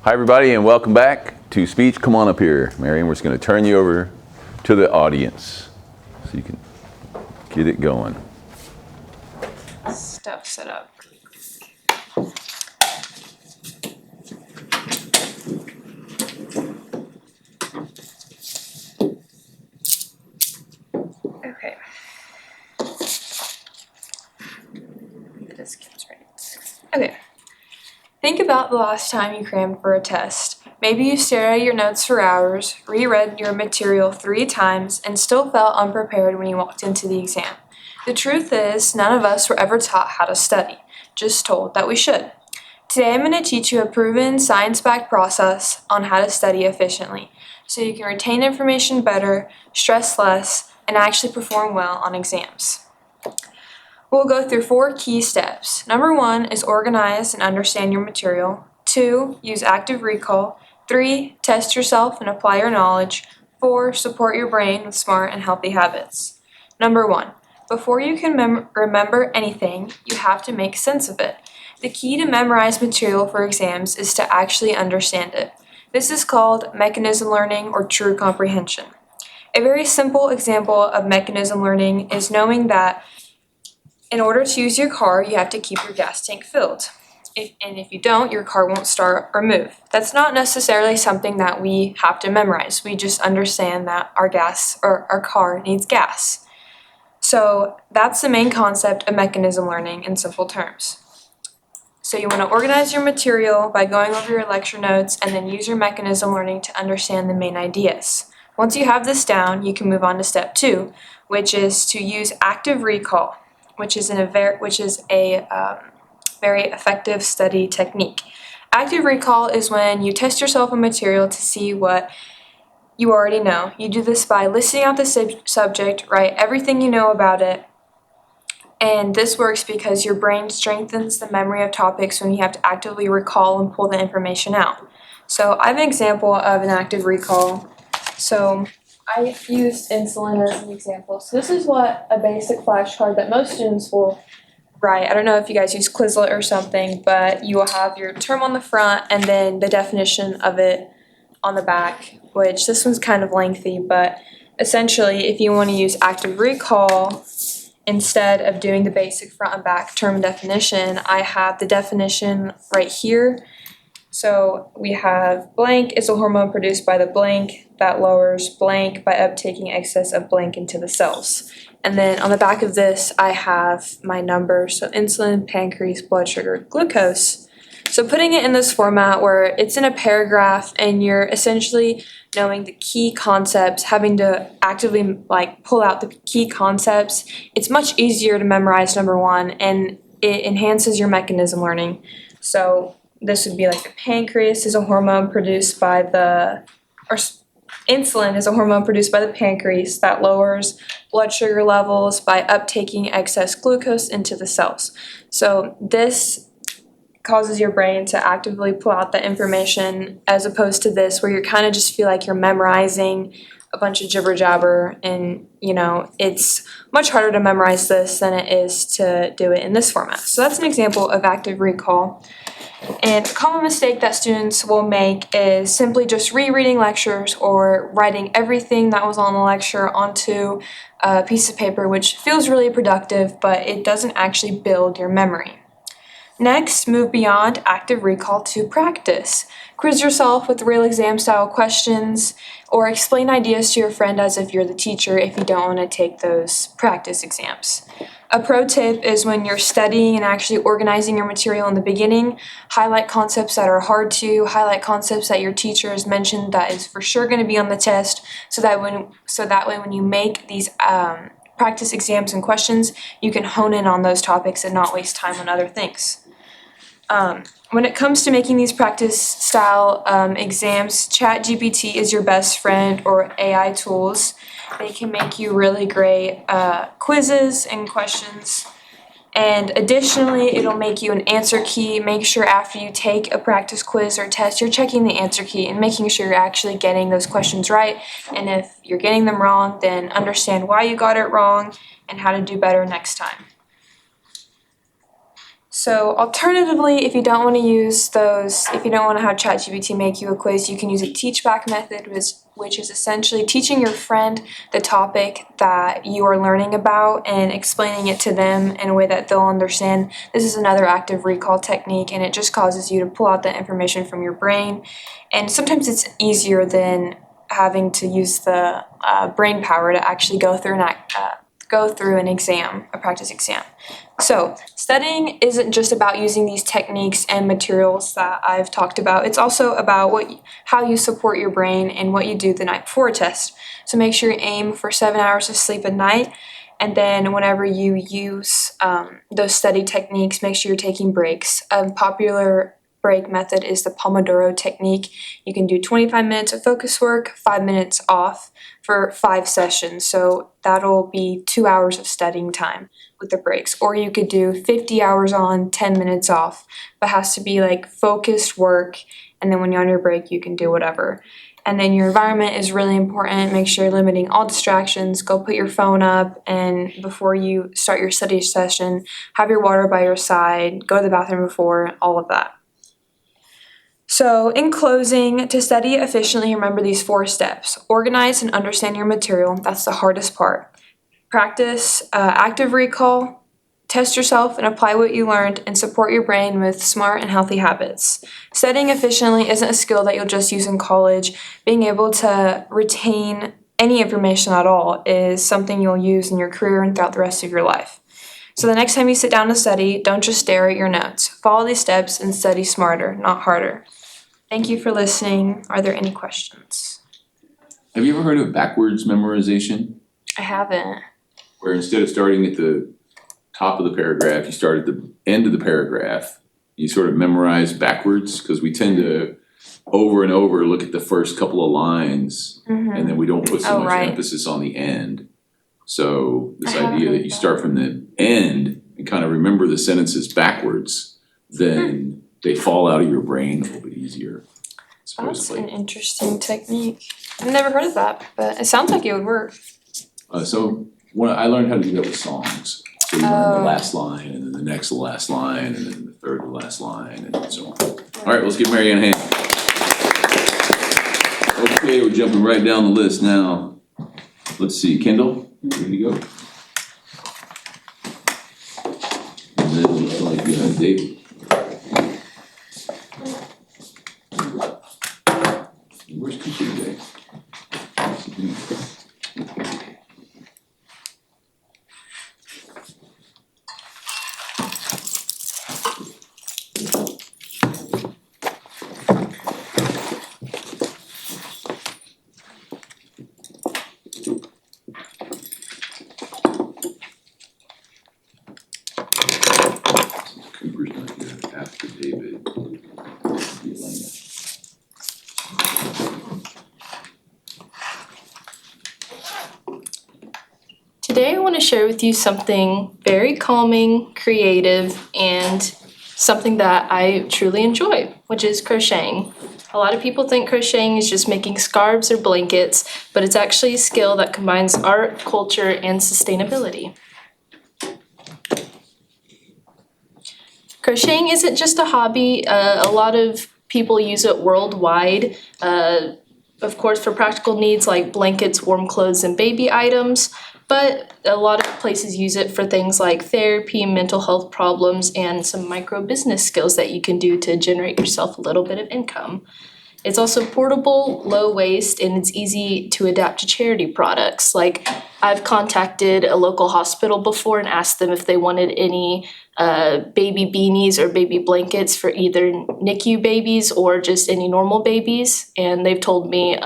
Hi everybody and welcome back to Speech. Come on up here, Marion. We're just going to turn you over to the audience so you can get it going. Stuff set up. Okay. This gets right. Okay. Think about the last time you crammed for a test. Maybe you stared at your notes for hours, reread your material 3 times, and still felt unprepared when you walked into the exam. The truth is, none of us were ever taught how to study, just told that we should. Today I'm going to teach you a proven science-backed process on how to study efficiently, so you can retain information better, stress less, and actually perform well on exams. We'll go through 4 key steps. Number 1 is organize and understand your material. 2, use active recall. 3, test yourself and apply your knowledge. 4, support your brain with smart and healthy habits. Number 1, before you can remember anything, you have to make sense of it. The key to memorize material for exams is to actually understand it. This is called mechanism learning or true comprehension. A very simple example of mechanism learning is knowing that in order to use your car, you have to keep your gas tank filled. If you don't, your car won't start or move. That's not necessarily something that we have to memorize. We just understand that our car needs gas. So that's the main concept of mechanism learning in simple terms. So you want to organize your material by going over your lecture notes and then use your mechanism learning to understand the main ideas. Once you have this down, you can move on to step 2, which is to use active recall, which is a very effective study technique. Active recall is when you test yourself on material to see what you already know. You do this by listing out the subject, write everything you know about it, and this works because your brain strengthens the memory of topics when you have to actively recall and pull the information out. So I have an example of an active recall. So I used insulin as an example. So this is what a basic flashcard that most students will write. I don't know if you guys use Quizlet or something, but you will have your term on the front and then the definition of it on the back, which this one's kind of lengthy, but essentially if you want to use active recall, instead of doing the basic front and back term definition, I have the definition right here. So we have blank is a hormone produced by the blank that lowers blank by uptaking excess of blank into the cells. And then on the back of this, I have my numbers, so insulin, pancreas, blood sugar, glucose. So putting it in this format where it's in a paragraph and you're essentially knowing the key concepts, having to actively pull out the key concepts, it's much easier to memorize, number 1, and it enhances your mechanism learning. So this would be like the pancreas is a hormone produced by insulin is a hormone produced by the pancreas that lowers blood sugar levels by uptaking excess glucose into the cells. So this causes your brain to actively pull out the information as opposed to this where you kind of just feel like you're memorizing a bunch of jibber jabber, and it's much harder to memorize this than it is to do it in this format. So that's an example of active recall. And a common mistake that students will make is simply just rereading lectures or writing everything that was on the lecture onto a piece of paper, which feels really productive, but it doesn't actually build your memory. Next, move beyond active recall to practice. Quiz yourself with real exam-style questions, or explain ideas to your friend as if you're the teacher if you don't want to take those practice exams. A pro tip is when you're studying and actually organizing your material in the beginning, highlight concepts that are hard to, highlight concepts that your teacher has mentioned that is for sure going to be on the test, so that way when you make these practice exams and questions, you can hone in on those topics and not waste time on other things. When it comes to making these practice style exams, ChatGPT is your best friend, or AI tools. They can make you really great quizzes and questions. And additionally, it'll make you an answer key. Make sure after you take a practice quiz or test, you're checking the answer key and making sure you're actually getting those questions right. And if you're getting them wrong, then understand why you got it wrong and how to do better next time. So alternatively, if you don't want to use those, if you don't want to have ChatGPT make you a quiz, you can use a teach back method, which is essentially teaching your friend the topic that you are learning about and explaining it to them in a way that they'll understand. This is another active recall technique, and it just causes you to pull out that information from your brain. And sometimes it's easier than having to use the brain power to actually go through an exam, a practice exam. So studying isn't just about using these techniques and materials that I've talked about. It's also about how you support your brain and what you do the night before a test. So make sure you aim for 7 hours of sleep a night, and then whenever you use those study techniques, make sure you're taking breaks. A popular break method is the Pomodoro technique. You can do 25 minutes of focus work, 5 minutes off for 5 sessions. So that'll be 2 hours of studying time with the breaks. Or you could do 50 hours on, 10 minutes off, but it has to be like focused work. And then when you're on your break, you can do whatever. And then your environment is really important. Make sure you're limiting all distractions. Go put your phone up, and before you start your study session, have your water by your side, go to the bathroom before, all of that. So in closing, to study efficiently, remember these 4 steps. Organize and understand your material. That's the hardest part. Practice active recall. Test yourself and apply what you learned, and support your brain with smart and healthy habits. Studying efficiently isn't a skill that you'll just use in college. Being able to retain any information at all is something you'll use in your career and throughout the rest of your life. So the next time you sit down to study, don't just stare at your notes. Follow these steps and study smarter, not harder. Thank you for listening. Are there any questions? Have you ever heard of backwards memorization? I haven't. Where instead of starting at the top of the paragraph, you start at the end of the paragraph. You sort of memorize backwards, because we tend to over and over look at the first couple of lines, and then we don't put so much emphasis on the end. So this idea that you start from the end and kind of remember the sentences backwards, then they fall out of your brain a little bit easier, supposedly. That's an interesting technique. I've never heard of that, but it sounds like it would work. So when I learned how to do that with songs. So you learn the last line, and then the next to last line, and then the third to last line, and so on. All right, let's give Mary Ann a hand. Okay, we're jumping right down the list now. Let's see, Kendall, ready to go? And then it looks like David. Where's computer day? Cooper's not here. After David, Elena. Today I want to share with you something very calming, creative, and something that I truly enjoy, which is crocheting. A lot of people think crocheting is just making scarves or blankets, but it's actually a skill that combines art, culture, and sustainability. Crocheting isn't just a hobby. A lot of people use it worldwide. Of course, for practical needs like blankets, warm clothes, and baby items. But a lot of places use it for things like therapy, mental health problems, and some micro business skills that you can do to generate yourself a little bit of income. It's also portable, low waste, and it's easy to adapt to charity products. Like, I've contacted a local hospital before and asked them if they wanted any baby beanies or baby blankets for either NICU babies or just any normal babies. And they've told me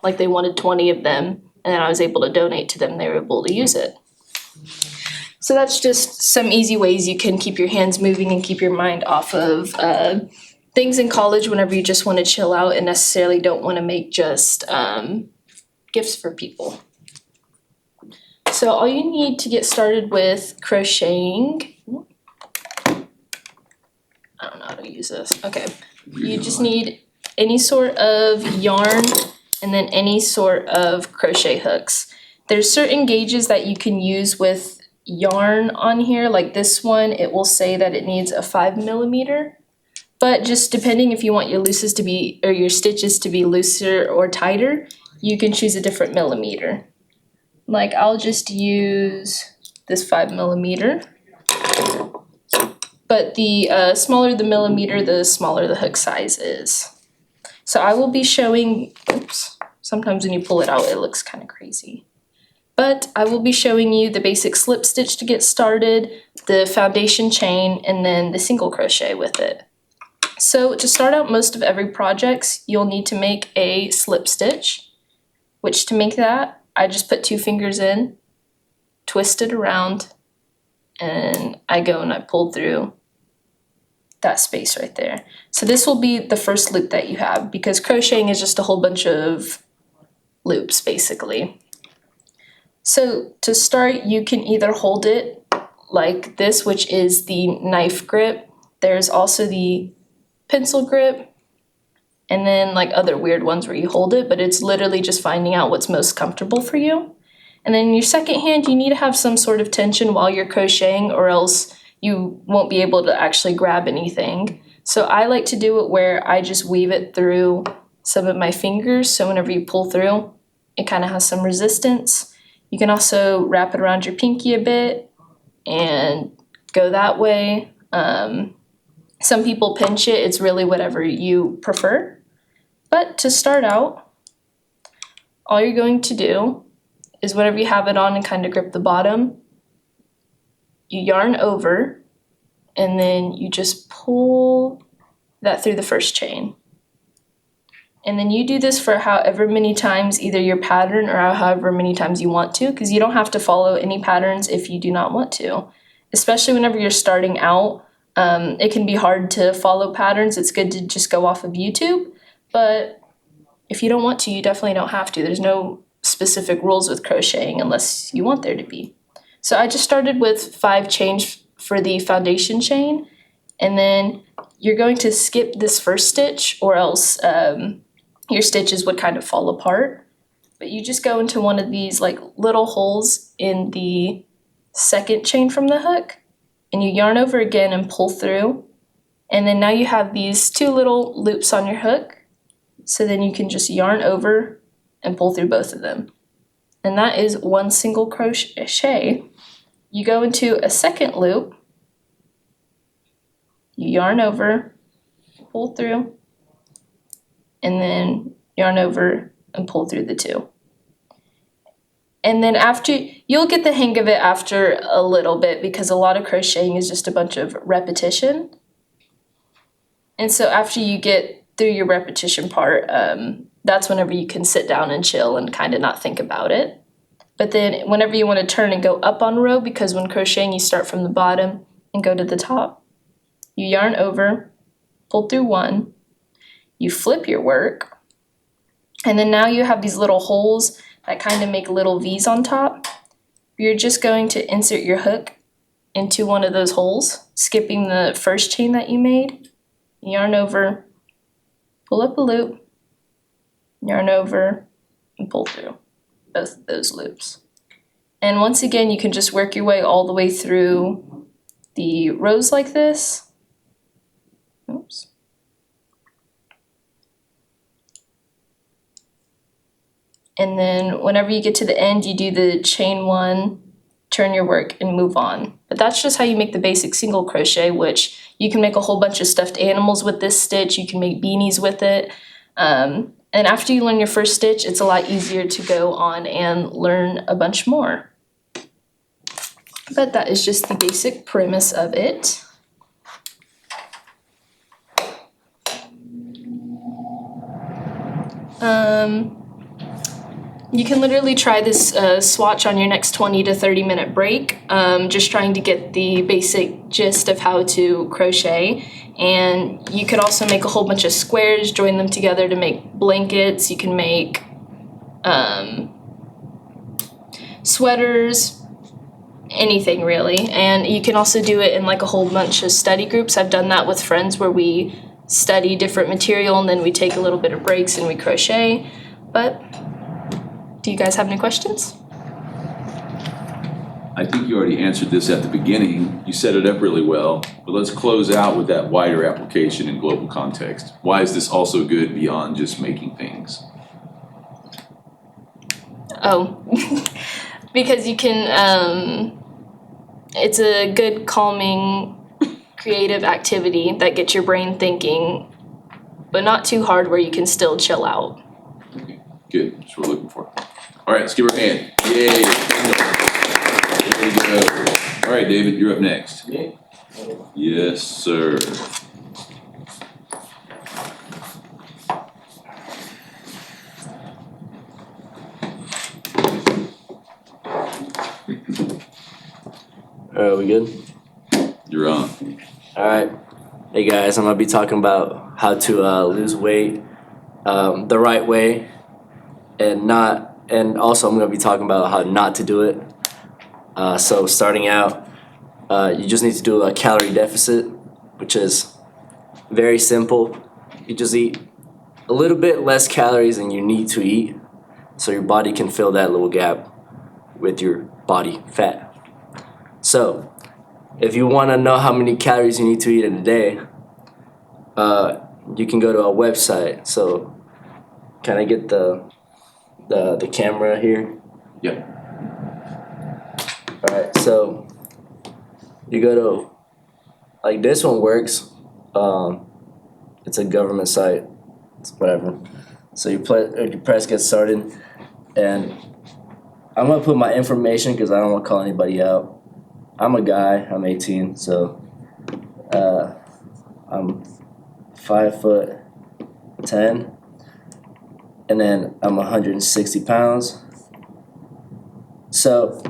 like they wanted 20 of them, and then I was able to donate to them. They were able to use it. So that's just some easy ways you can keep your hands moving and keep your mind off of things in college whenever you just want to chill out and necessarily don't want to make just gifts for people. So all you need to get started with crocheting, I don't know how to use this. Okay, you just need any sort of yarn and then any sort of crochet hooks. There's certain gauges that you can use with yarn on here, like this one, it will say that it needs a 5mm. But just depending if you want your looses to be, or your stitches to be looser or tighter, you can choose a different millimeter. Like I'll just use this 5mm. But the smaller the millimeter, the smaller the hook size is. So I will be showing, oops, sometimes when you pull it out, it looks kind of crazy. But I will be showing you the basic slip stitch to get started, the foundation chain, and then the single crochet with it. So to start out most of every project, you'll need to make a slip stitch, which to make that, I just put 2 fingers in, twist it around, and I go and I pull through that space right there. So this will be the first loop that you have, because crocheting is just a whole bunch of loops basically. So to start, you can either hold it like this, which is the knife grip. There's also the pencil grip, and then like other weird ones where you hold it, but it's literally just finding out what's most comfortable for you. And then in your second hand, you need to have some sort of tension while you're crocheting, or else you won't be able to actually grab anything. So I like to do it where I just weave it through some of my fingers, so whenever you pull through, it kind of has some resistance. You can also wrap it around your pinky a bit and go that way. Some people pinch it, it's really whatever you prefer. But to start out, all you're going to do is whenever you have it on and kind of grip the bottom, you yarn over, and then you just pull that through the first chain. And then you do this for however many times, either your pattern or however many times you want to, because you don't have to follow any patterns if you do not want to. Especially whenever you're starting out, it can be hard to follow patterns. It's good to just go off of YouTube, but if you don't want to, you definitely don't have to. There's no specific rules with crocheting unless you want there to be. So I just started with 5 chains for the foundation chain, and then you're going to skip this first stitch, or else your stitches would kind of fall apart. But you just go into one of these like little holes in the second chain from the hook, and you yarn over again and pull through. And then now you have these 2 little loops on your hook, so then you can just yarn over and pull through both of them. And that is 1 single crochet. You go into a second loop, you yarn over, pull through, and then yarn over and pull through the 2. And then after, you'll get the hang of it after a little bit, because a lot of crocheting is just a bunch of repetition. And so after you get through your repetition part, that's whenever you can sit down and chill and kind of not think about it. But then whenever you want to turn and go up on row, because when crocheting you start from the bottom and go to the top, you yarn over, pull through 1, you flip your work, and then now you have these little holes that kind of make little V's on top. You're just going to insert your hook into one of those holes, skipping the first chain that you made, yarn over, pull up a loop, yarn over, and pull through both of those loops. And once again, you can just work your way all the way through the rows like this. Oops. And then whenever you get to the end, you do the chain 1, turn your work, and move on. But that's just how you make the basic single crochet, which you can make a whole bunch of stuffed animals with this stitch. You can make beanies with it. And after you learn your first stitch, it's a lot easier to go on and learn a bunch more. But that is just the basic premise of it. You can literally try this swatch on your next 20 to 30 minute break, just trying to get the basic gist of how to crochet. And you could also make a whole bunch of squares, join them together to make blankets. You can make sweaters, anything really. And you can also do it in like a whole bunch of study groups. I've done that with friends where we study different material and then we take a little bit of breaks and we crochet. But do you guys have any questions? I think you already answered this at the beginning. You set it up really well, but let's close out with that wider application in global context. Why is this also good beyond just making things? Oh, because you can, it's a good calming, creative activity that gets your brain thinking, but not too hard where you can still chill out. Okay, good, that's what we're looking for. All right, let's give her a hand. Yay. There we go. All right, David, you're up next. Yes, sir. We good? You're on. Alright. Hey guys, I'm gonna be talking about how to lose weight the right way and also I'm gonna be talking about how not to do it. So starting out, you just need to do a calorie deficit, which is very simple. You just eat a little bit less calories than you need to eat so your body can fill that little gap with your body fat. So, if you want to know how many calories you need to eat in a day, you can go to our website. So, can I get the camera here? Yeah. Alright, so you go to, like this one works. It's a government site. It's whatever. So you press get started, and I'm gonna put my information because I don't want to call anybody out. I'm a guy, I'm 18, so I'm 5'10", and then I'm 160 pounds. So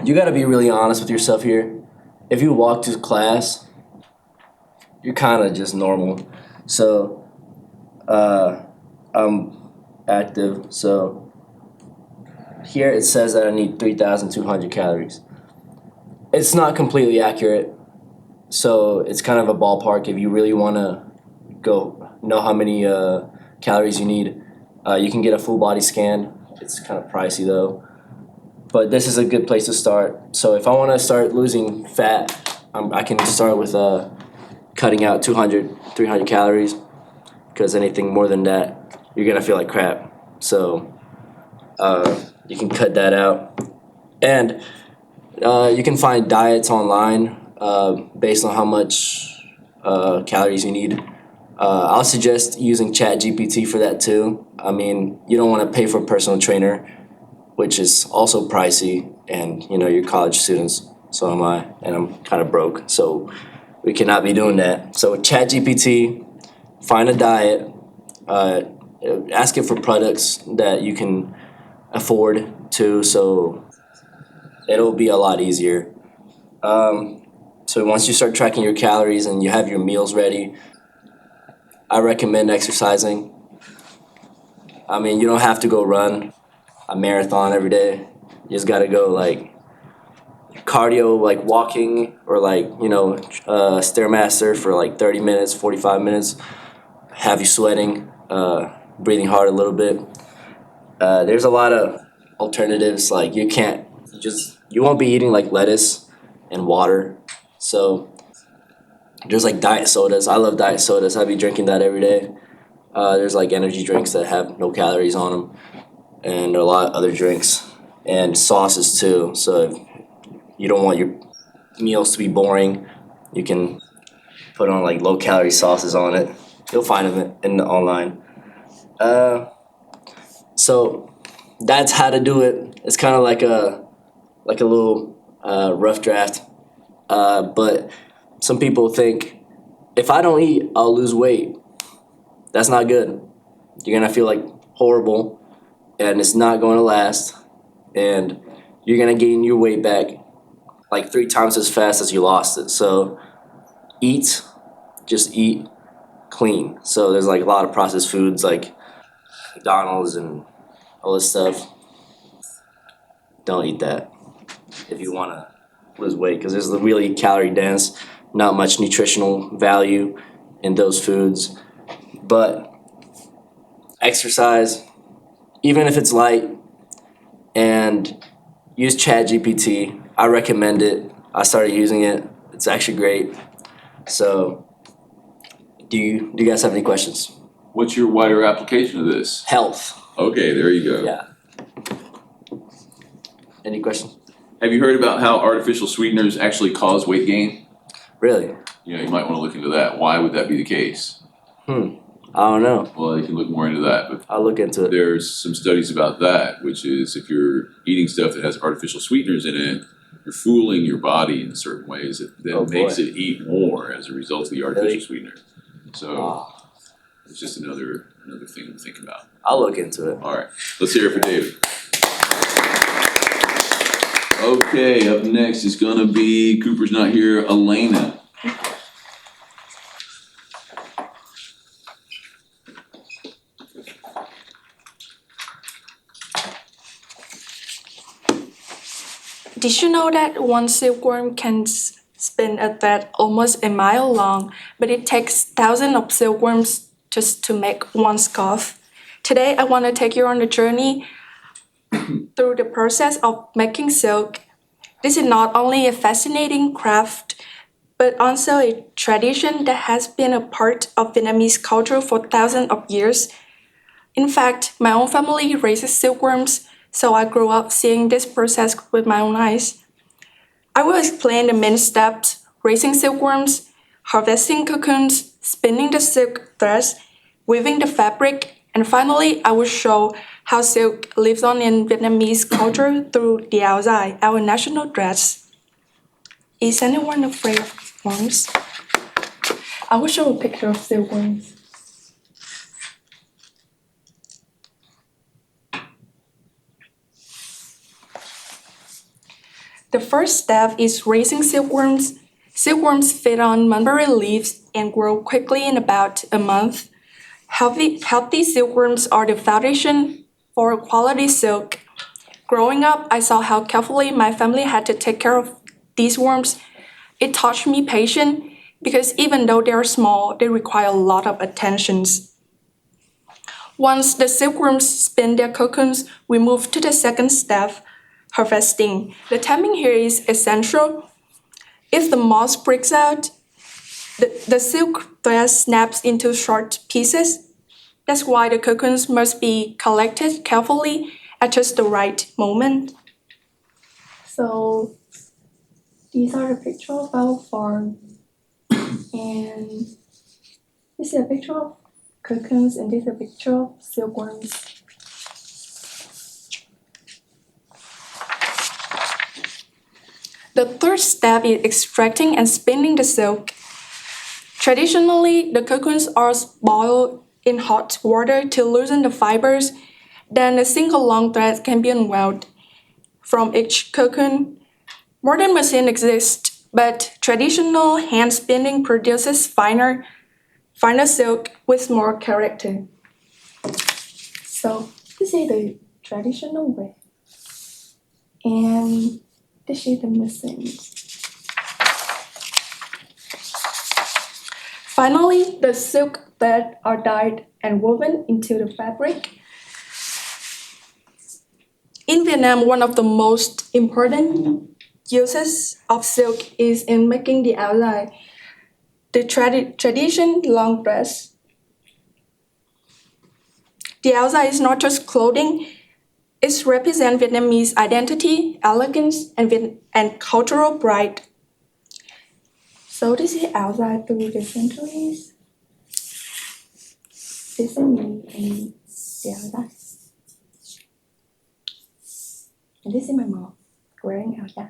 you gotta be really honest with yourself here. If you walk to class, you're kinda just normal. So I'm active, so here it says that I need 3,200 calories. It's not completely accurate, so it's kind of a ballpark. If you really want to go know how many calories you need, you can get a full body scan. It's kind of pricey though, but this is a good place to start. So if I want to start losing fat, I can start with cutting out 200, 300 calories, because anything more than that, you're gonna feel like crap. So you can cut that out, and you can find diets online based on how much calories you need. I'll suggest using ChatGPT for that too. I mean, you don't want to pay for a personal trainer, which is also pricey, and you know, you're college students, so am I, and I'm kind of broke, so we cannot be doing that. So with ChatGPT, find a diet, ask it for products that you can afford too, so it'll be a lot easier. So once you start tracking your calories and you have your meals ready, I recommend exercising. I mean, you don't have to go run a marathon every day. You just gotta go like cardio, like walking, or like, you know, Stairmaster for like 30 minutes, 45 minutes. Have you sweating, breathing hard a little bit. There's a lot of alternatives, like you won't be eating like lettuce and water. So there's like diet sodas. I love diet sodas. I'd be drinking that every day. There's like energy drinks that have no calories on them, and a lot of other drinks and sauces too. So if you don't want your meals to be boring, you can put on like low calorie sauces on it. You'll find them in the online. So that's how to do it. It's kind of like a little rough draft. But some people think, if I don't eat, I'll lose weight. That's not good. You're gonna feel like horrible, and it's not going to last, and you're gonna gain your weight back like 3 times as fast as you lost it. So just eat clean. So there's like a lot of processed foods like McDonald's and all this stuff. Don't eat that if you want to lose weight, because there's really calorie dense, not much nutritional value in those foods. But exercise, even if it's light, and use ChatGPT. I recommend it. I started using it. It's actually great. So, do you guys have any questions? What's your wider application of this? Health. Okay, there you go. Yeah. Any questions? Have you heard about how artificial sweeteners actually cause weight gain? Really? You know, you might wanna look into that. Why would that be the case? I don't know. Well, you can look more into that, but I'll look into it. there's some studies about that, which is if you're eating stuff that has artificial sweeteners in it, you're fooling your body in certain ways that Oh, then makes boy. it eat more as a result of the artificial Really? sweetener. So Ah, it's just another thing to think about. I'll look into it. Alright, let's hear it for David. Okay, up next is gonna be, Cooper's not here, Elena. Did you know that one silkworm can spin a thread almost a mile long, but it takes thousands of silkworms just to make one scarf? Today, I want to take you on a journey through the process of making silk. This is not only a fascinating craft, but also a tradition that has been a part of Vietnamese culture for thousands of years. In fact, my own family raises silkworms, so I grew up seeing this process with my own eyes. I will explain the main steps: raising silkworms, harvesting cocoons, spinning the silk threads, weaving the fabric, and finally I will show how silk lives on in Vietnamese culture through the áo dài, our national dress. Is anyone afraid of worms? I will show a picture of silkworms. The first step is raising silkworms. Silkworms feed on mulberry leaves and grow quickly in about a month. Healthy silkworms are the foundation for quality silk. Growing up, I saw how carefully my family had to take care of these worms. It taught me patience because even though they are small, they require a lot of attentions. Once the silkworms spin their cocoons, we move to the second step, harvesting. The timing here is essential. If the moth breaks out, the silk thread snaps into short pieces. That's why the cocoons must be collected carefully at just the right moment. So these are the picture of our farm. And this is a picture of cocoons and this is a picture of silkworms. The third step is extracting and spinning the silk. Traditionally, the cocoons are boiled in hot water to loosen the fibers. Then a single long thread can be unwound from each cocoon. Modern machines exist, but traditional hand spinning produces finer silk with more character. So this is the traditional way. And this is the machine. Finally, the silk threads are dyed and woven into the fabric. In Vietnam, one of the most important uses of silk is in making the áo dài, the tradition long dress. The áo dài is not just clothing, it represents Vietnamese identity, elegance, and cultural pride. So this is áo dài through the centuries. This is me and the áo dài. And this is my mom wearing áo dài.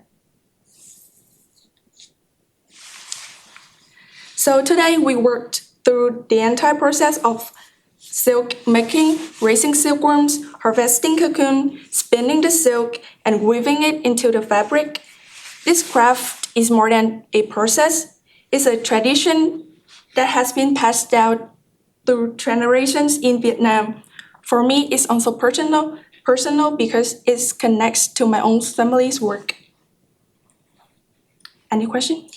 So today we worked through the entire process of silk making, raising silkworms, harvesting cocoon, spinning the silk, and weaving it into the fabric. This craft is more than a process. It's a tradition that has been passed down through generations in Vietnam. For me, it's also personal because it connects to my own family's work. Any question?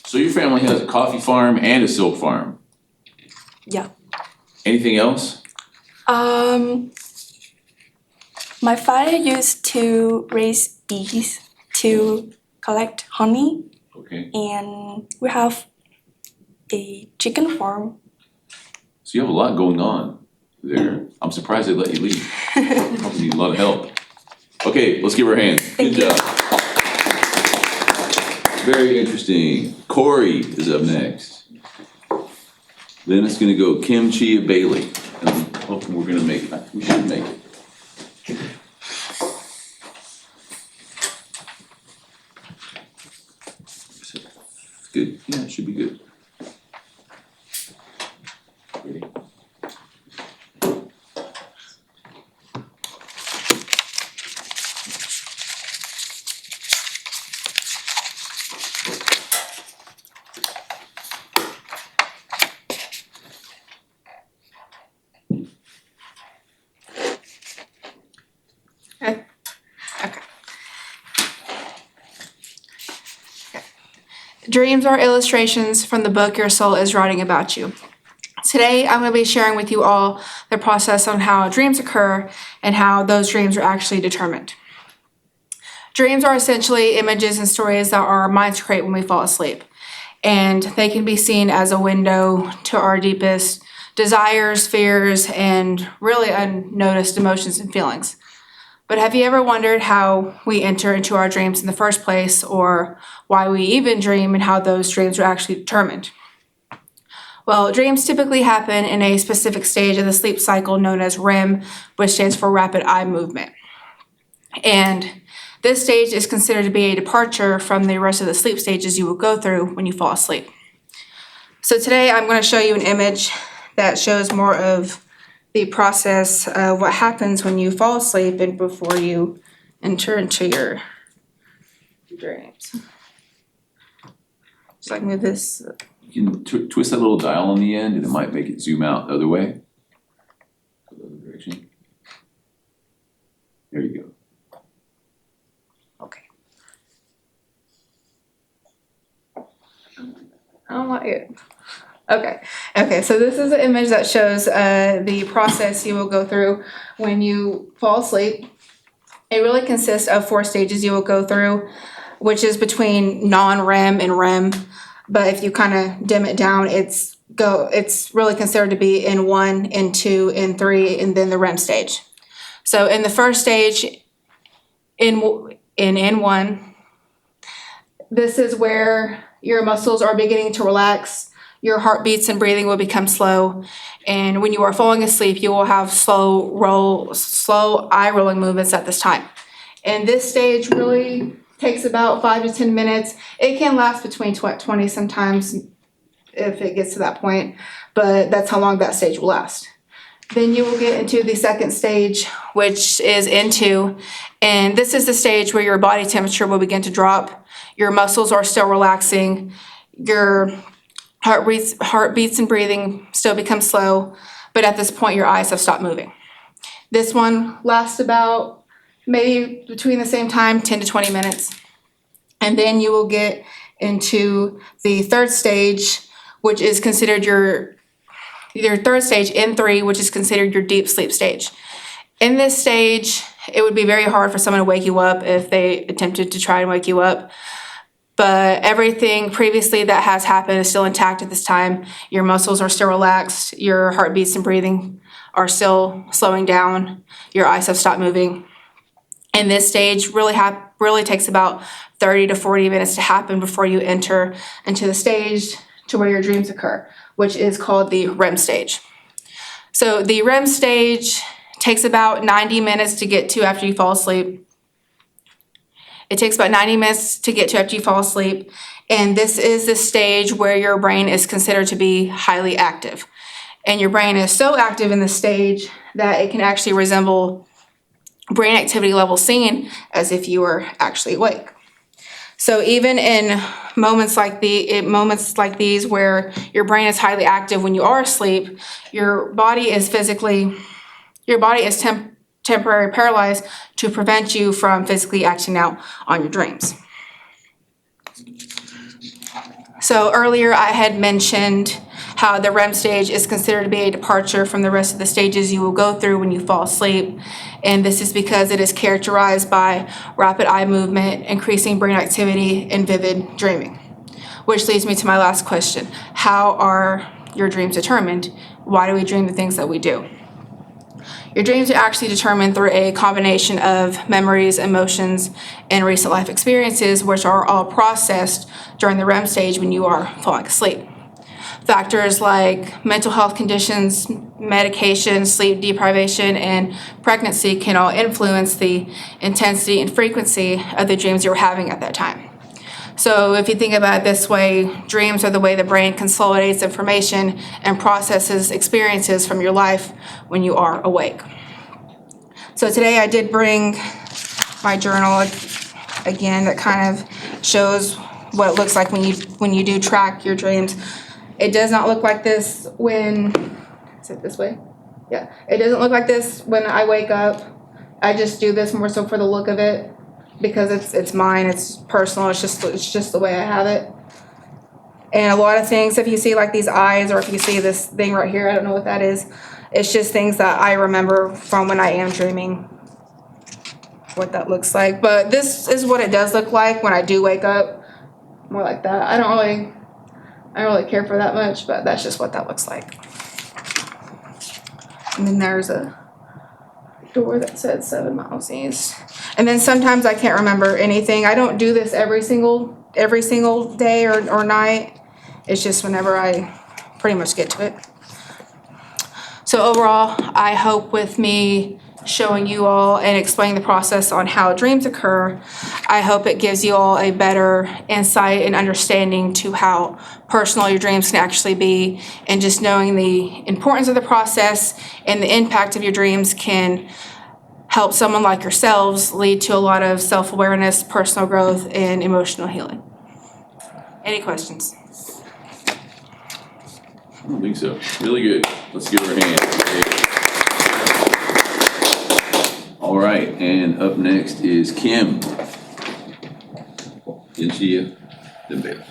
So your family has a coffee farm and a silk farm. Yeah. Anything else? My father used to raise bees. to collect honey, Okay, and we have a chicken farm. so you have a lot going on there. I'm surprised they let you leave. Probably need a lot of help. Okay, let's give her a hand. Good Thank you. job. Very interesting. Corey is up next. Then it's gonna go Kim Chia Bailey. And I'm hoping we're gonna make it. We should make it. Good, yeah, it should be good. Ready? Dreams are illustrations from the book your soul is writing about you. Today, I'm going to be sharing with you all the process on how dreams occur and how those dreams are actually determined. Dreams are essentially images and stories that our minds create when we fall asleep, and they can be seen as a window to our deepest desires, fears, and really unnoticed emotions and feelings. But have you ever wondered how we enter into our dreams in the first place, or why we even dream and how those dreams are actually determined? Well, dreams typically happen in a specific stage of the sleep cycle known as REM, which stands for rapid eye movement. And this stage is considered to be a departure from the rest of the sleep stages you will go through when you fall asleep. So today I'm going to show you an image that shows more of the process of what happens when you fall asleep and before you enter into your dreams. Just like move this. You can twist that little dial on the end and it might make it zoom out the other way. The other direction. There you go. Okay. I don't like it. Okay, so this is an image that shows the process you will go through when you fall asleep. It really consists of 4 stages you will go through, which is between non-REM and REM. But if you kind of dim it down, it's really considered to be in 1, in 2, in 3, and then the REM stage. So in the first stage, in 1, this is where your muscles are beginning to relax. Your heartbeats and breathing will become slow, and when you are falling asleep, you will have slow eye rolling movements at this time. And this stage really takes about 5 to 10 minutes. It can last between 20 sometimes if it gets to that point, but that's how long that stage will last. Then you will get into the second stage, which is in2, and this is the stage where your body temperature will begin to drop. Your muscles are still relaxing. Your heartbeats and breathing still become slow, but at this point your eyes have stopped moving. This one lasts about maybe between the same time, 10 to 20 minutes. And then you will get into the third stage, which is considered your third stage, in3, which is considered your deep sleep stage. In this stage, it would be very hard for someone to wake you up if they attempted to try and wake you up. But everything previously that has happened is still intact at this time. Your muscles are still relaxed. Your heartbeats and breathing are still slowing down. Your eyes have stopped moving. And this stage really takes about 30 to 40 minutes to happen before you enter into the stage to where your dreams occur, which is called the REM stage. So the REM stage takes about 90 minutes to get to after you fall asleep. It takes about 90 minutes to get to after you fall asleep. And this is the stage where your brain is considered to be highly active. And your brain is so active in this stage that it can actually resemble brain activity levels seen as if you were actually awake. So even in moments like these where your brain is highly active when you are asleep, your body is temporarily paralyzed to prevent you from physically acting out on your dreams. So earlier I had mentioned how the REM stage is considered to be a departure from the rest of the stages you will go through when you fall asleep. And this is because it is characterized by rapid eye movement, increasing brain activity, and vivid dreaming. Which leads me to my last question. How are your dreams determined? Why do we dream the things that we do? Your dreams are actually determined through a combination of memories, emotions, and recent life experiences, which are all processed during the REM stage when you are falling asleep. Factors like mental health conditions, medication, sleep deprivation, and pregnancy can all influence the intensity and frequency of the dreams you're having at that time. So if you think about it this way, dreams are the way the brain consolidates information and processes experiences from your life when you are awake. So today I did bring my journal again that kind of shows what it looks like when you do track your dreams. It does not look like this when, is it this way? Yeah, it doesn't look like this when I wake up. I just do this more so for the look of it, because it's mine, it's personal, it's just the way I have it. And a lot of things, if you see like these eyes, or if you see this thing right here, I don't know what that is, it's just things that I remember from when I am dreaming, what that looks like. But this is what it does look like when I do wake up, more like that. I don't really care for that much, but that's just what that looks like. And then there's a door that said 7 miles east. And then sometimes I can't remember anything. I don't do this every single day or night. It's just whenever I pretty much get to it. So overall, I hope with me showing you all and explaining the process on how dreams occur, I hope it gives you all a better insight and understanding to how personal your dreams can actually be, and just knowing the importance of the process and the impact of your dreams can help someone like yourselves lead to a lot of self-awareness, personal growth, and emotional healing. Any questions? I don't think so. Really good. Let's give her a hand. All right, and up next is Kim. Inchia, then Bailey.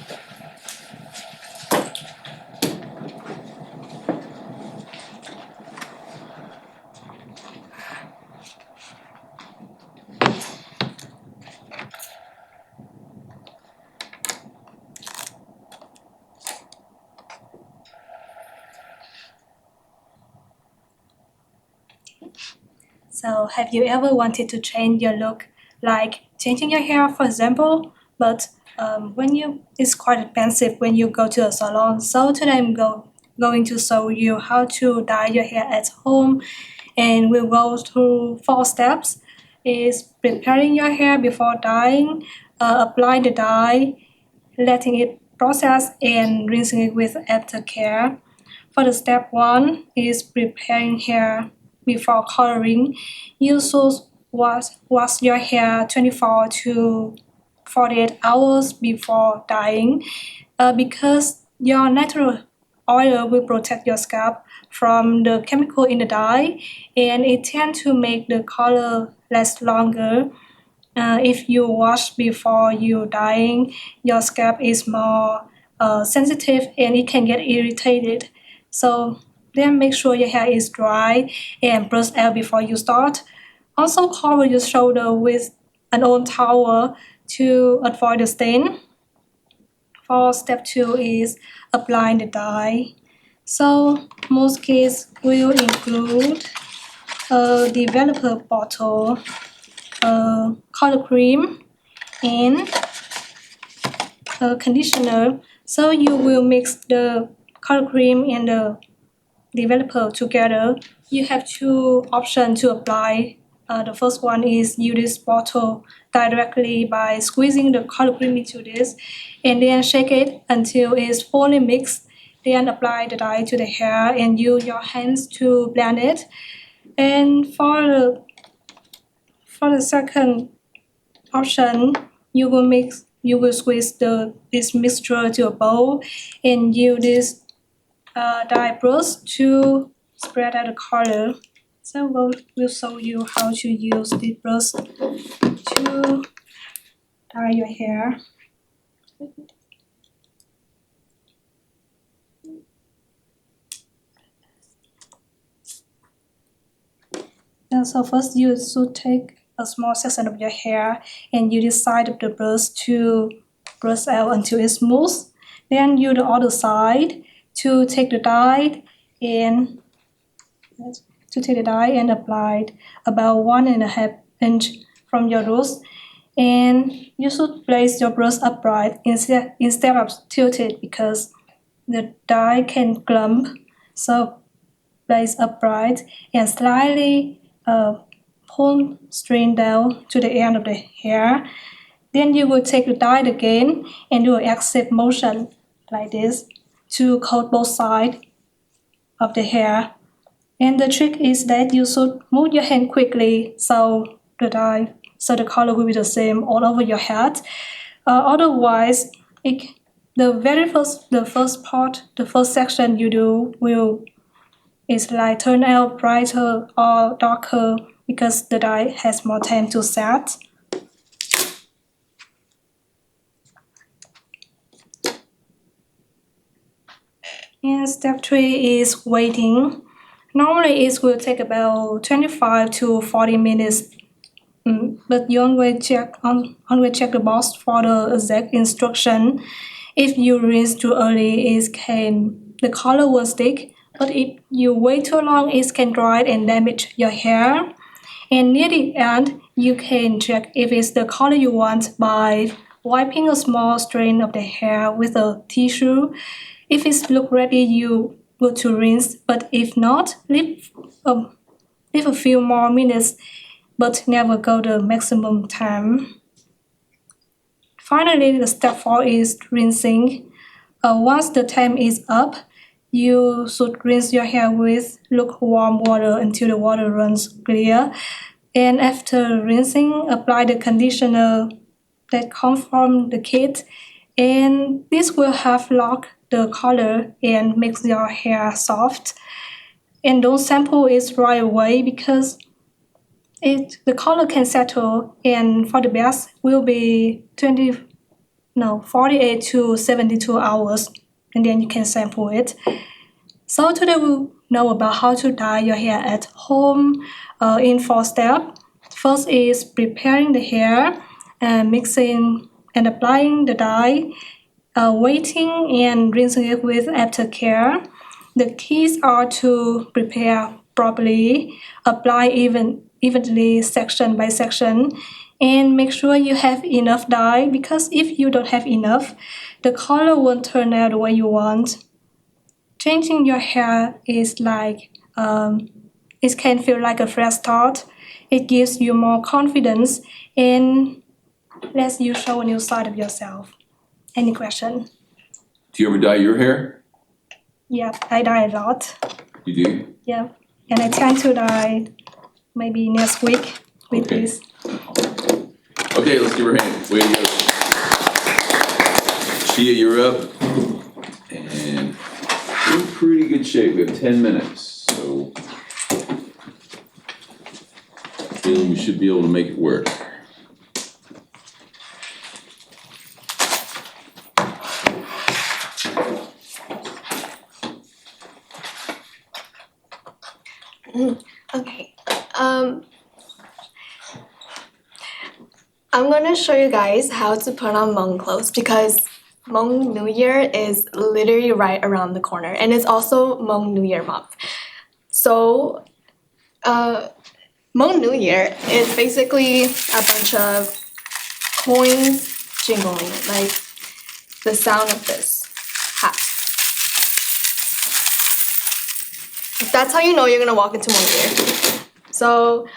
So have you ever wanted to change your look, like changing your hair, for example? But it's quite expensive when you go to a salon. So today I'm going to show you how to dye your hair at home, and we'll go through 4 steps. Is preparing your hair before dyeing, applying the dye, letting it process, and rinsing it with aftercare. For the step 1 is preparing hair before coloring. You should wash your hair 24 to 48 hours before dyeing, because your natural oil will protect your scalp from the chemical in the dye, and it tends to make the color last longer. If you wash before you dyeing, your scalp is more sensitive and it can get irritated. So then make sure your hair is dry and brush out before you start. Also cover your shoulder with an old towel to avoid the stain. For step 2 is applying the dye. So most kits will include a developer bottle, a color cream, and a conditioner. So you will mix the color cream and the developer together. You have 2 options to apply. The first one is use this bottle directly by squeezing the color cream into this, and then shake it until it's fully mixed. Then apply the dye to the hair and use your hands to blend it. And for the second option, you will squeeze this mixture to a bowl and use this dye brush to spread out the color. So we'll show you how to use this brush to dye your hair. So first you should take a small section of your hair and you decide of the brush to brush out until it's smooth. Then you the other side to take the dye and apply it about 1.5 inch from your roots. And you should place your brush upright instead of tilted because the dye can clump. So place upright and slightly pull string down to the end of the hair. Then you will take the dye again and do an exit motion like this to coat both sides of the hair. And the trick is that you should move your hand quickly so the color will be the same all over your head. Otherwise, the first section you do is like turn out brighter or darker because the dye has more time to set. And step 3 is waiting. Normally it will take about 25 to 40 minutes, but you always check the box for the exact instruction. If you rinse too early, the color will stick. But if you wait too long, it can dry and damage your hair. And near the end, you can check if it's the color you want by wiping a small strand of the hair with a tissue. If it looks ready, you go to rinse. But if not, leave a few more minutes, but never go the maximum time. Finally, the step 4 is rinsing. Once the time is up, you should rinse your hair with lukewarm water until the water runs clear. And after rinsing, apply the conditioner that comes from the kit. And this will help lock the color and makes your hair soft. And don't shampoo it right away because the color can settle. And for the best will be 48 to 72 hours. And then you can shampoo it. So today we'll know about how to dye your hair at home in 4 steps. First is preparing the hair, mixing and applying the dye, waiting and rinsing it with aftercare. The keys are to prepare properly, apply evenly section by section, and make sure you have enough dye because if you don't have enough, the color won't turn out the way you want. Changing your hair is like, it can feel like a fresh start. It gives you more confidence and lets you show a new side of yourself. Any question? Do you ever dye your hair? Yeah, I dye a lot. You do? Yeah, and I tend to dye maybe next week with Okay. this. Okay, let's give her a hand. Way to go. Chia, you're up. And we're in pretty good shape. We have 10 minutes, so feeling we should be able to make it work. Okay, I'm gonna show you guys how to put on Hmong clothes because Hmong New Year is literally right around the corner and it's also Hmong New Year month. So, Hmong New Year is basically a bunch of coins jingling, like the sound of this hat. That's how you know you're gonna walk into Hmong New Year. So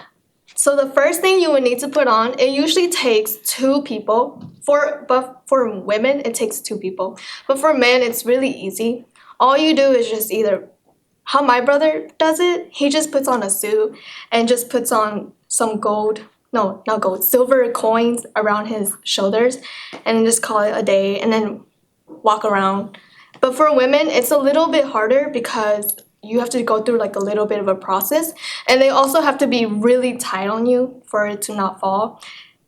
the first thing you would need to put on, it usually takes 2 people. But for women, it takes 2 people. But for men, it's really easy. All you do is just either, how my brother does it, he just puts on a suit and just puts on some silver coins around his shoulders and then just call it a day and then walk around. But for women, it's a little bit harder because you have to go through like a little bit of a process and they also have to be really tight on you for it to not fall.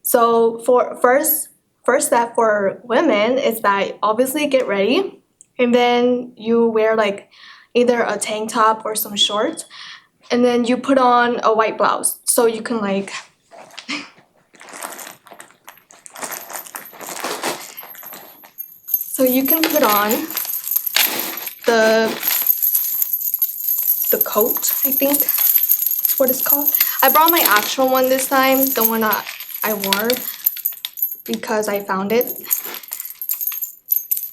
So for first step for women is that obviously get ready and then you wear like either a tank top or some shorts. and then you put on a white blouse. So you can like so you can put on the coat, I think that's what it's called. I brought my actual one this time, the one that I wore, because I found it.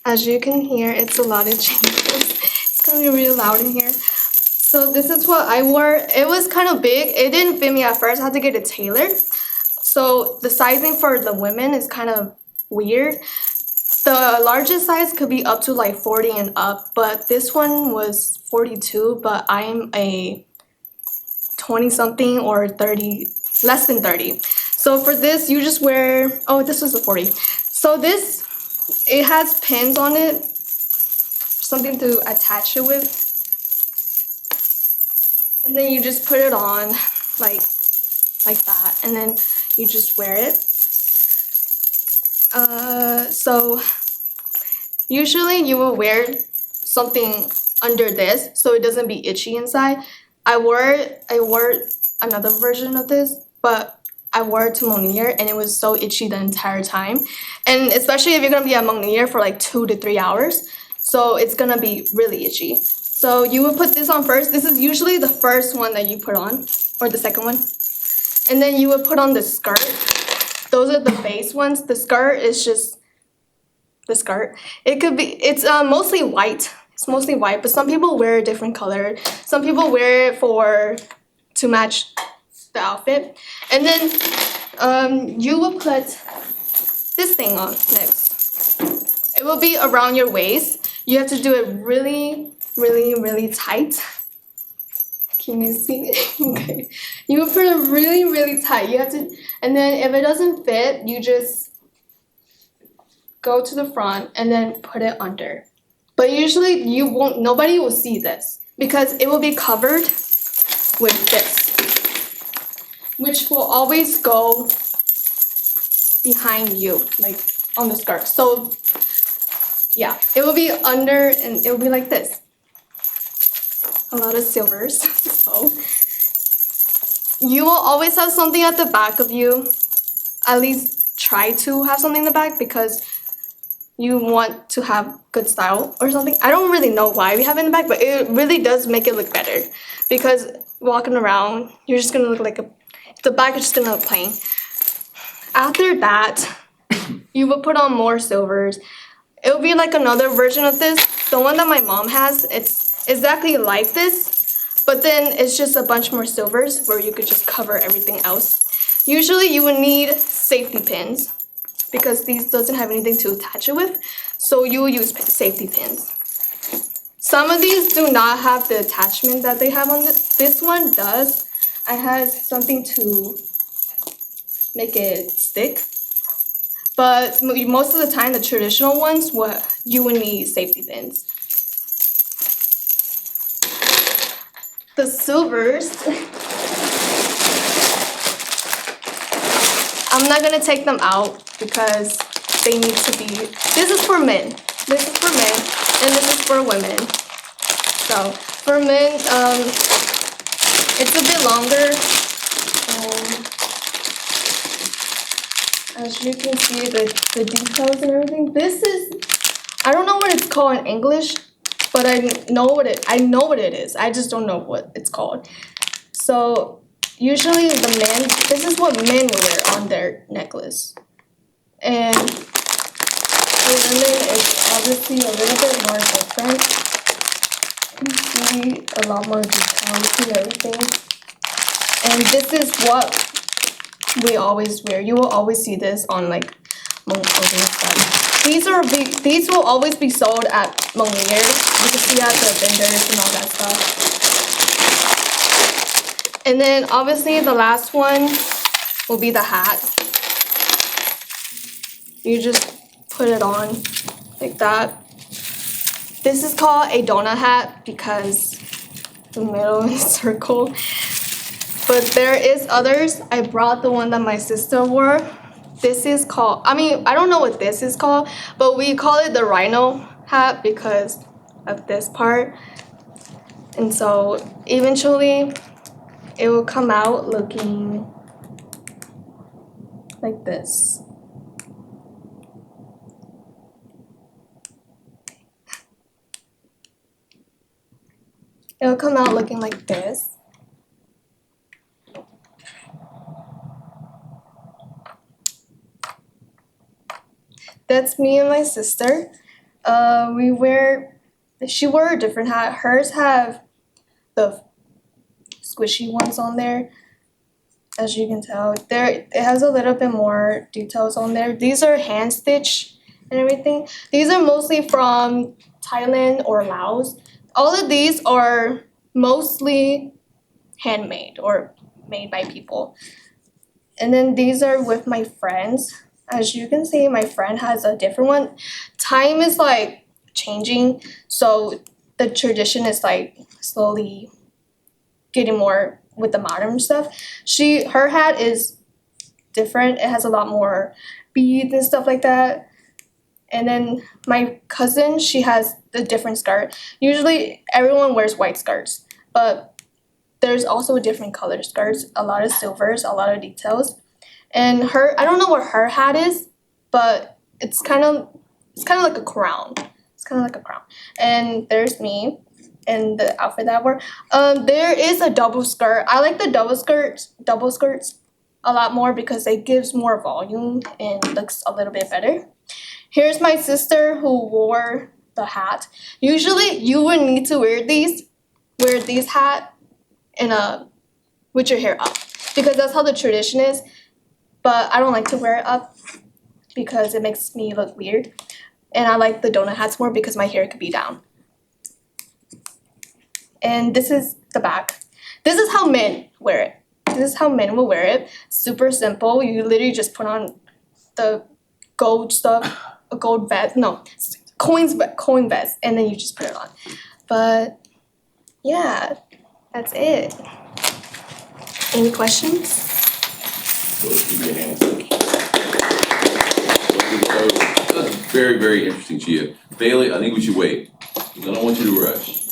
As you can hear, it's a lot of changes. It's gonna be really loud in here. So this is what I wore. It was kind of big. It didn't fit me at first. I had to get it tailored. So the sizing for the women is kind of weird. The largest size could be up to like 40 and up, but this one was 42, but I'm a 20 something or 30, less than 30. So for this, you just wear, oh, this was a 40. So this, it has pins on it, something to attach it with. And then you just put it on like that, and then you just wear it. So usually you will wear something under this so it doesn't be itchy inside. I wore another version of this, but I wore it to Monier and it was so itchy the entire time. And especially if you're gonna be at Monier for like 2 to 3 hours, so it's gonna be really itchy. So you will put this on first. This is usually the first one that you put on, or the second one. And then you would put on the skirt. Those are the base ones. The skirt is just the skirt. It's mostly white. It's mostly white, but some people wear a different color. Some people wear it to match the outfit. And then you will put this thing on next. It will be around your waist. You have to do it really, really, really tight. Can you see? Okay. You will put it really, really tight. You have to, and then if it doesn't fit, you just go to the front and then put it under. But usually nobody will see this because it will be covered with this, which will always go behind you, like on the skirt. So yeah, it will be under and it will be like this. A lot of silvers. So you will always have something at the back of you. At least try to have something in the back because you want to have good style or something. I don't really know why we have it in the back, but it really does make it look better because walking around, you're just gonna look like the back is just gonna look plain. After that, you will put on more silvers. It will be like another version of this. The one that my mom has, it's exactly like this, but then it's just a bunch more silvers where you could just cover everything else. Usually you would need safety pins because these doesn't have anything to attach it with, so you will use safety pins. Some of these do not have the attachment that they have on this. This one does. I had something to make it stick, but most of the time the traditional ones, you would need safety pins. The silvers, I'm not gonna take them out because they need to be, this is for men, this is for men, and this is for women. So for men, it's a bit longer. As you can see, the details and everything. This is, I don't know what it's called in English, but I know what it is. I just don't know what it's called. So usually this is what men wear on their necklace. And for women, it's obviously a little bit more different. You can see a lot more details and everything. And this is what we always wear. You will always see this on like Hmong clothing stuff. These will always be sold at Monier. You can see at the vendors and all that stuff. And then obviously the last one will be the hat. You just put it on like that. This is called a donut hat because the middle is a circle. But there is others. I brought the one that my sister wore. This is called, I don't know what this is called, but we call it the rhino hat because of this part. And so eventually it will come out looking like this. It will come out looking like this. That's me and my sister. She wore a different hat. Hers have the squishy ones on there. As you can tell, it has a little bit more details on there. These are hand stitch and everything. These are mostly from Thailand or Laos. All of these are mostly handmade or made by people. And then these are with my friends. As you can see, my friend has a different one. Time is like changing, so the tradition is like slowly getting more with the modern stuff. Her hat is different. It has a lot more beads and stuff like that. And then my cousin, she has a different skirt. Usually everyone wears white skirts, but there's also different color skirts, a lot of silvers, a lot of details. And I don't know what her hat is, but it's kind of like a crown. It's kind of like a crown. And there's me in the outfit that I wore. There is a double skirt. I like the double skirts a lot more because it gives more volume and looks a little bit better. Here's my sister who wore the hat. Usually you would need to wear these hat with your hair up because that's how the tradition is. But I don't like to wear it up because it makes me look weird. And I like the donut hats more because my hair could be down. And this is the back. This is how men wear it. This is how men will wear it. Super simple. You literally just put on the gold stuff, a gold vest. No, coin vest, and then you just put it on. But yeah, that's it. Any questions? That's very, very interesting, Chia. Bailey, I think we should wait. I don't want you to rush.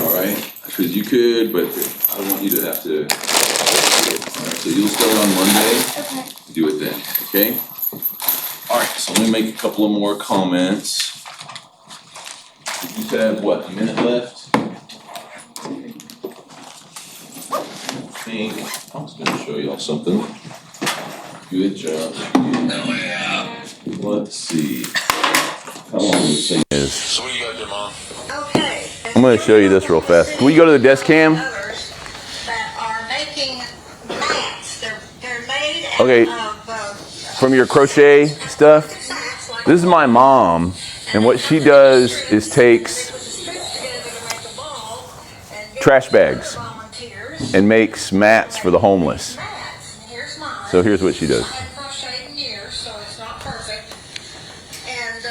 All right? Because you could, but I don't want you to have to. All right, so you'll start on Monday. Okay. Do it then, okay? All right, so let me make a couple of more comments. You said I have what, a minute left? I was gonna show y'all something. Good job. Let's see. How long this thing is. So what do you got there, Mom? Okay. I'm gonna show you this real fast. Can we go to the desk cam? Others that are making mats. They're made Okay. out of From your crochet stuff. sacks like This is my mom, and what she does is takes strips together to make a ball and gives trash it to bags the volunteers. and makes mats for the homeless. Mats. And here's mine. So here's what she does. I haven't crocheted in years, so it's not perfect. And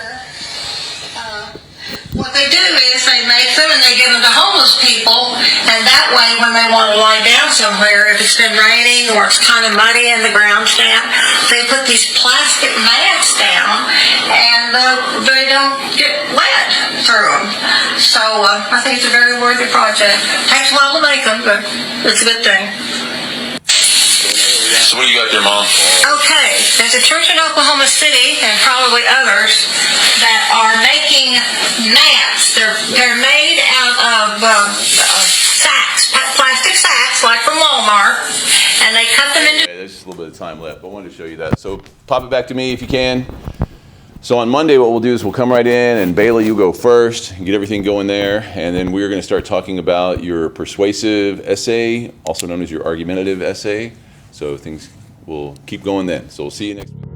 what they do is they make them and they give them to homeless people, and that way when they want to lie down somewhere, if it's been raining or it's kind of muddy and the ground's damp, they put these plastic mats down and they don't get wet through them. So I think it's a very worthy project. Takes a while to make them, but it's a good thing. So what do you got there, Mom? Okay, there's a church in Oklahoma City and probably others that are making mats. They're made out of sacks, plastic sacks, like from Walmart, and they cut them into. Okay, there's just a little bit of time left, but I wanted to show you that. So pop it back to me if you can. So on Monday, what we'll do is we'll come right in, and Bailey, you go first, and get everything going there, and then we're going to start talking about your persuasive essay, also known as your argumentative essay. So things will keep going then. So we'll see you next week.